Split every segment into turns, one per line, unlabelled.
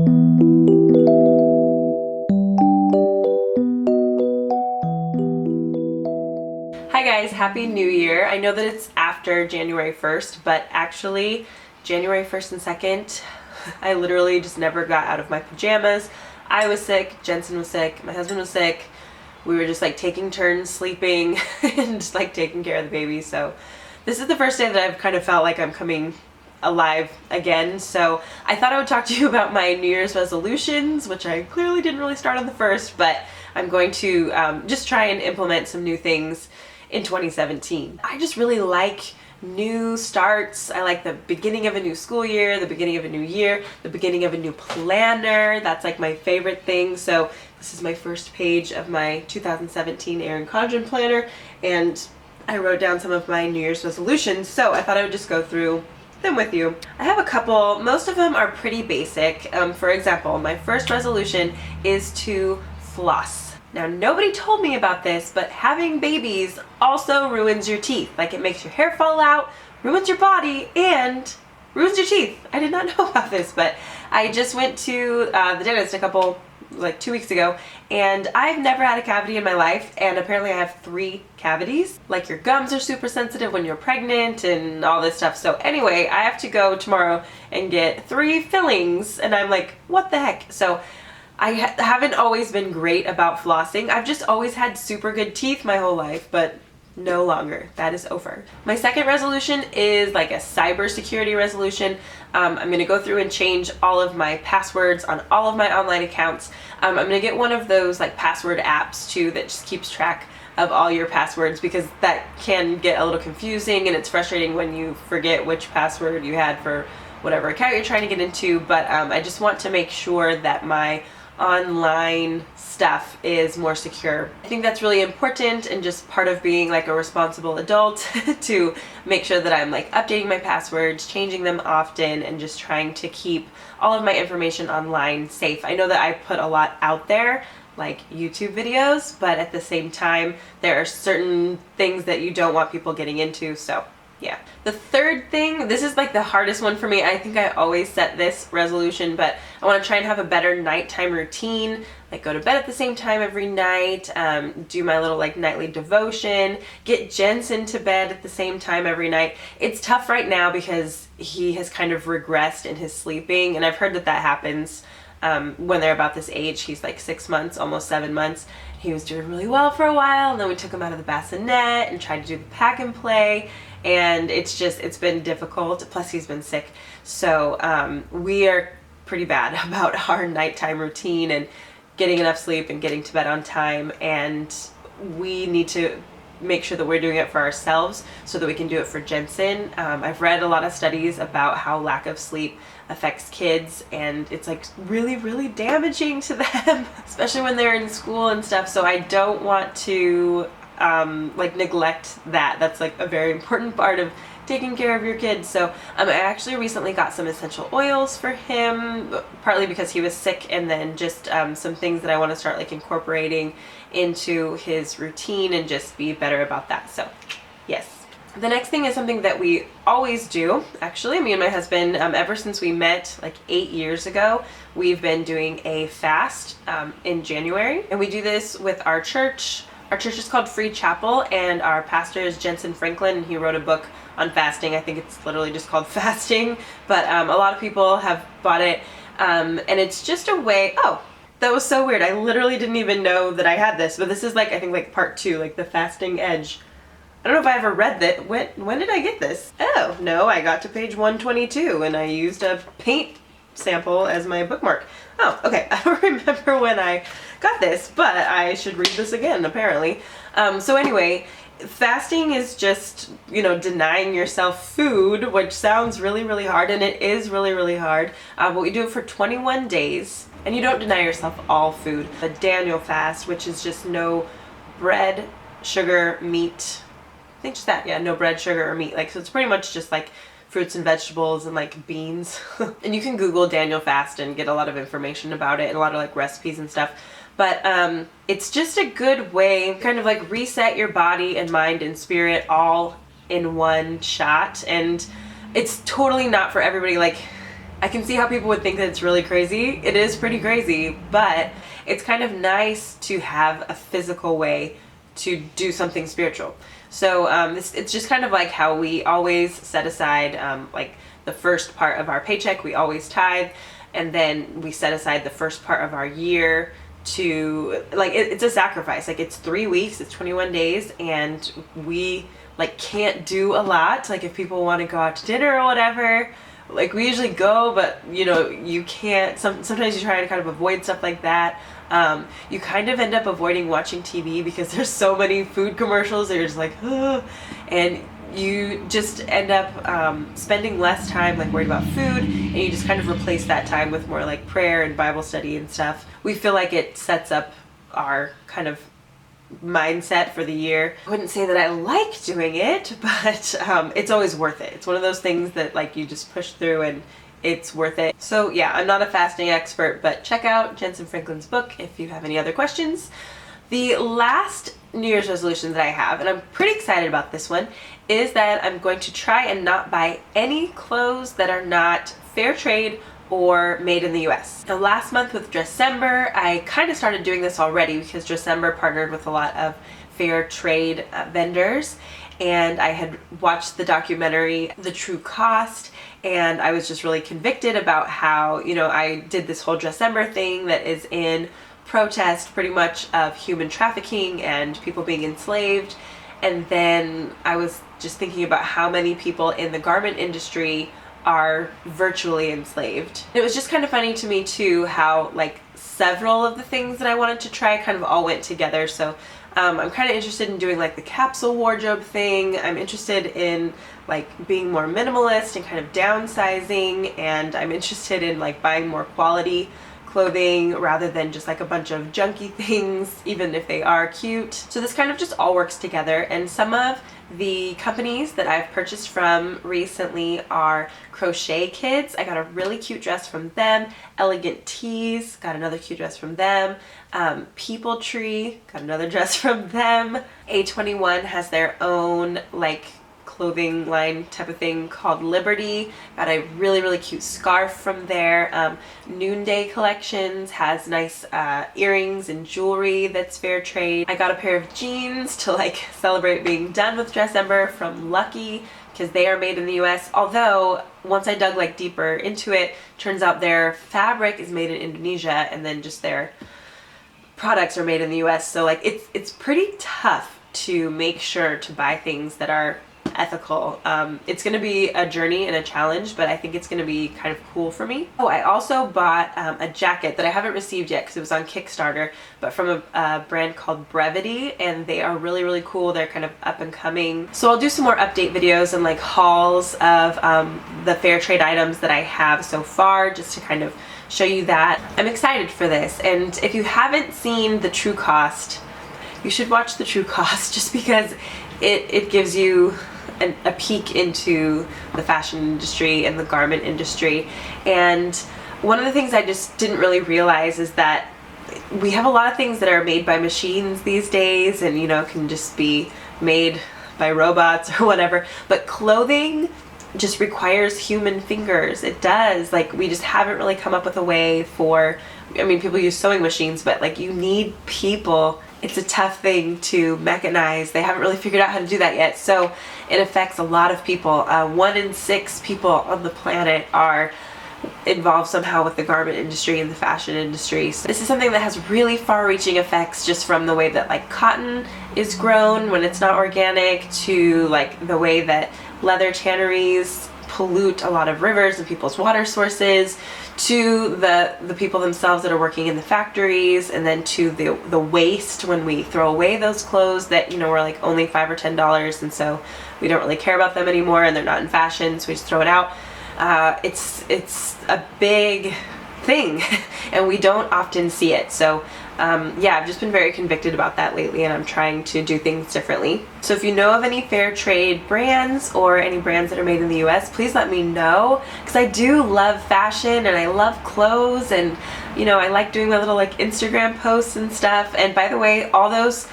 Hi guys, Happy New Year. I know that it's after January 1st, but actually January 1st and 2nd, I literally just never got out of my pajamas. I was sick, Jensen was sick, my husband was sick. We were just like taking turns sleeping and just like taking care of the baby. So this is the first day that I've kind of felt like I'm coming alive again. So I thought I would talk to you about my New Year's resolutions, which I clearly didn't really start on the 1st, but I'm going to just try and implement some new things in 2017. I just really like new starts. I like the beginning of a new school year, the beginning of a new year, the beginning of a new planner. That's like my favorite thing. So this is my first page of my 2017 Erin Condren planner, and I wrote down some of my New Year's resolutions, so I thought I would just go through them with you. I have a couple. Most of them are pretty basic. For example, my first resolution is to floss. Now, nobody told me about this, but having babies also ruins your teeth. Like, it makes your hair fall out, ruins your body, and ruins your teeth. I did not know about this, but I just went to the dentist like 2 weeks ago, and I've never had a cavity in my life, and apparently I have 3 cavities. Like, your gums are super sensitive when you're pregnant and all this stuff. So anyway, I have to go tomorrow and get 3 fillings, and I'm like, what the heck? So I haven't always been great about flossing. I've just always had super good teeth my whole life, but no longer. That is over. My second resolution is like a cybersecurity resolution. I'm going to go through and change all of my passwords on all of my online accounts. I'm going to get one of those like password apps too that just keeps track of all your passwords, because that can get a little confusing and it's frustrating when you forget which password you had for whatever account you're trying to get into. But I just want to make sure that my online stuff is more secure. I think that's really important, and just part of being like a responsible adult to make sure that I'm like updating my passwords, changing them often, and just trying to keep all of my information online safe. I know that I put a lot out there, like YouTube videos, but at the same time there are certain things that you don't want people getting into, so yeah. The third thing, this is like the hardest one for me. I think I always set this resolution, but I want to try and have a better nighttime routine, like go to bed at the same time every night, do my little like nightly devotion, get Jensen to bed at the same time every night. It's tough right now because he has kind of regressed in his sleeping, and I've heard that happens when they're about this age. He's like 6 months, almost 7 months. He was doing really well for a while, and then we took him out of the bassinet and tried to do the pack and play, and it's been difficult. Plus he's been sick. So we are pretty bad about our nighttime routine and getting enough sleep and getting to bed on time, and we need to make sure that we're doing it for ourselves so that we can do it for Jensen. I've read a lot of studies about how lack of sleep affects kids, and it's like really, really damaging to them, especially when they're in school and stuff. So I don't want to like neglect that. That's like a very important part of taking care of your kids. So I actually recently got some essential oils for him, partly because he was sick, and then just some things that I want to start like incorporating into his routine and just be better about that. So yes. The next thing is something that we always do. Actually, me and my husband, ever since we met like 8 years ago, we've been doing a fast in January, and we do this with our church. Our church is called Free Chapel, and our pastor is Jensen Franklin, and he wrote a book on fasting. I think it's literally just called Fasting, but a lot of people have bought it, and it's just a way. Oh, that was so weird. I literally didn't even know that I had this, but this is like, I think like part 2, like the fasting edge. I don't know if I ever read that. When did I get this? Oh, no, I got to page 122 and I used a paint sample as my bookmark. Oh, okay. I don't remember when I got this, but I should read this again, apparently. So anyway, fasting is just, denying yourself food, which sounds really, really hard, and it is really, really hard. But we do it for 21 days, and you don't deny yourself all food. The Daniel fast, which is just no bread, sugar, meat. I think just that, yeah, no bread, sugar, or meat. Like, so it's pretty much just like fruits and vegetables and like beans. And you can Google Daniel fast and get a lot of information about it and a lot of like recipes and stuff. But it's just a good way, kind of like reset your body and mind and spirit all in one shot. And it's totally not for everybody. Like, I can see how people would think that it's really crazy. It is pretty crazy, but it's kind of nice to have a physical way to do something spiritual. So it's just kind of like how we always set aside like the first part of our paycheck, we always tithe, and then we set aside the first part of our year to, like, it's a sacrifice. Like, it's 3 weeks, it's 21 days, and we like can't do a lot. Like, if people want to go out to dinner or whatever, like, we usually go, but you know, you can't, sometimes you try to kind of avoid stuff like that. You kind of end up avoiding watching TV because there's so many food commercials that you're just like, ugh, and you just end up spending less time like worried about food, and you just kind of replace that time with more like prayer and Bible study and stuff. We feel like it sets up our kind of mindset for the year. I wouldn't say that I like doing it, but it's always worth it. It's one of those things that like you just push through and it's worth it. So yeah, I'm not a fasting expert, but check out Jensen Franklin's book if you have any other questions. The last New Year's resolution that I have, and I'm pretty excited about this one, is that I'm going to try and not buy any clothes that are not fair trade or made in the US. Now, last month with December, I kind of started doing this already because December partnered with a lot of fair trade vendors, and I had watched the documentary The True Cost, and I was just really convicted about how, you know, I did this whole December thing that is in protest pretty much of human trafficking and people being enslaved. And then I was just thinking about how many people in the garment industry are virtually enslaved. It was just kind of funny to me too how like several of the things that I wanted to try kind of all went together. So I'm kind of interested in doing like the capsule wardrobe thing. I'm interested in like being more minimalist and kind of downsizing, and I'm interested in like buying more quality clothing rather than just like a bunch of junky things, even if they are cute. So this kind of just all works together, and some of the companies that I've purchased from recently are Crochet Kids. I got a really cute dress from them. Elegant Tees, got another cute dress from them. People Tree, got another dress from them. A21 has their own like clothing line type of thing called Liberty. Got a really cute scarf from there. Noonday Collections has nice earrings and jewelry that's fair trade. I got a pair of jeans to like celebrate being done with December from Lucky because they are made in the US. Although once I dug like deeper into it, turns out their fabric is made in Indonesia and then just their products are made in the US. So like it's pretty tough to make sure to buy things that are ethical. It's going to be a journey and a challenge, but I think it's going to be kind of cool for me. Oh, I also bought a jacket that I haven't received yet because it was on Kickstarter, but from a brand called Brevity, and they are really cool. They're kind of up and coming. So I'll do some more update videos and like hauls of the fair trade items that I have so far, just to kind of show you that. I'm excited for this, and if you haven't seen The True Cost, you should watch The True Cost just because it gives you a peek into the fashion industry and the garment industry. And one of the things I just didn't really realize is that we have a lot of things that are made by machines these days and, you know, can just be made by robots or whatever, but clothing just requires human fingers. It does. Like, we just haven't really come up with a way for, I mean, people use sewing machines, but like, you need people. It's a tough thing to mechanize. They haven't really figured out how to do that yet. So it affects a lot of people. 1 in 6 people on the planet are involved somehow with the garment industry and the fashion industry. So this is something that has really far-reaching effects, just from the way that like cotton is grown when it's not organic, to like the way that leather tanneries pollute a lot of rivers and people's water sources, to the people themselves that are working in the factories, and then to the waste when we throw away those clothes that, you know, were like only $5 or $10, and so we don't really care about them anymore and they're not in fashion, so we just throw it out. It's a big thing and we don't often see it. So yeah, I've just been very convicted about that lately, and I'm trying to do things differently. So if you know of any fair trade brands or any brands that are made in the US, please let me know, because I do love fashion and I love clothes, and you know, I like doing my little like Instagram posts and stuff. And by the way, all those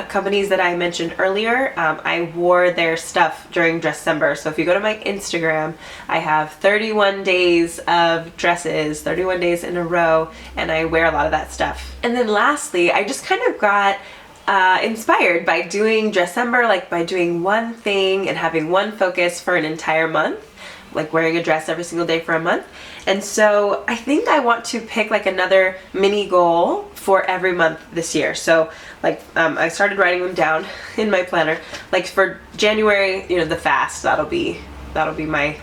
companies that I mentioned earlier, I wore their stuff during December. So if you go to my Instagram, I have 31 days of dresses, 31 days in a row, and I wear a lot of that stuff. And then lastly, I just kind of got inspired by doing December, like by doing one thing and having one focus for an entire month, like wearing a dress every single day for a month. And so I think I want to pick like another mini goal for every month this year. So like I started writing them down in my planner. Like for January, you know, the fast, that'll be my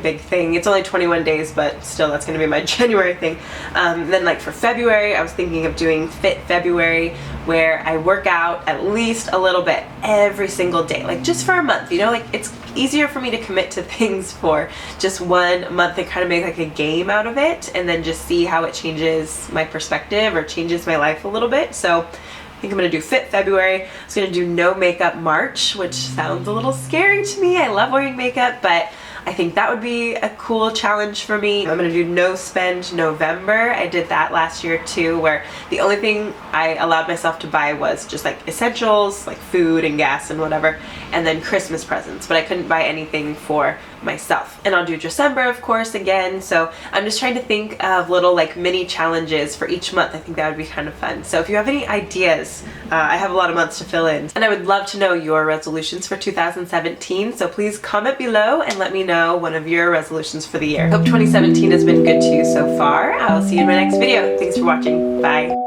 big thing. It's only 21 days, but still that's going to be my January thing. Then like for February, I was thinking of doing Fit February, where I work out at least a little bit every single day, like just for a month, you know, like it's easier for me to commit to things for just 1 month and kind of make like a game out of it, and then just see how it changes my perspective or changes my life a little bit. So I think I'm gonna do Fit February. I was gonna do no makeup March, which sounds a little scary to me. I love wearing makeup, but I think that would be a cool challenge for me. I'm gonna do no spend November. I did that last year too, where the only thing I allowed myself to buy was just like essentials, like food and gas and whatever, and then Christmas presents, but I couldn't buy anything for myself. And I'll do December, of course, again. So I'm just trying to think of little like mini challenges for each month. I think that would be kind of fun. So if you have any ideas, I have a lot of months to fill in. And I would love to know your resolutions for 2017. So please comment below and let me know one of your resolutions for the year. Hope 2017 has been good to you so far. I'll see you in my next video. Thanks for watching. Bye.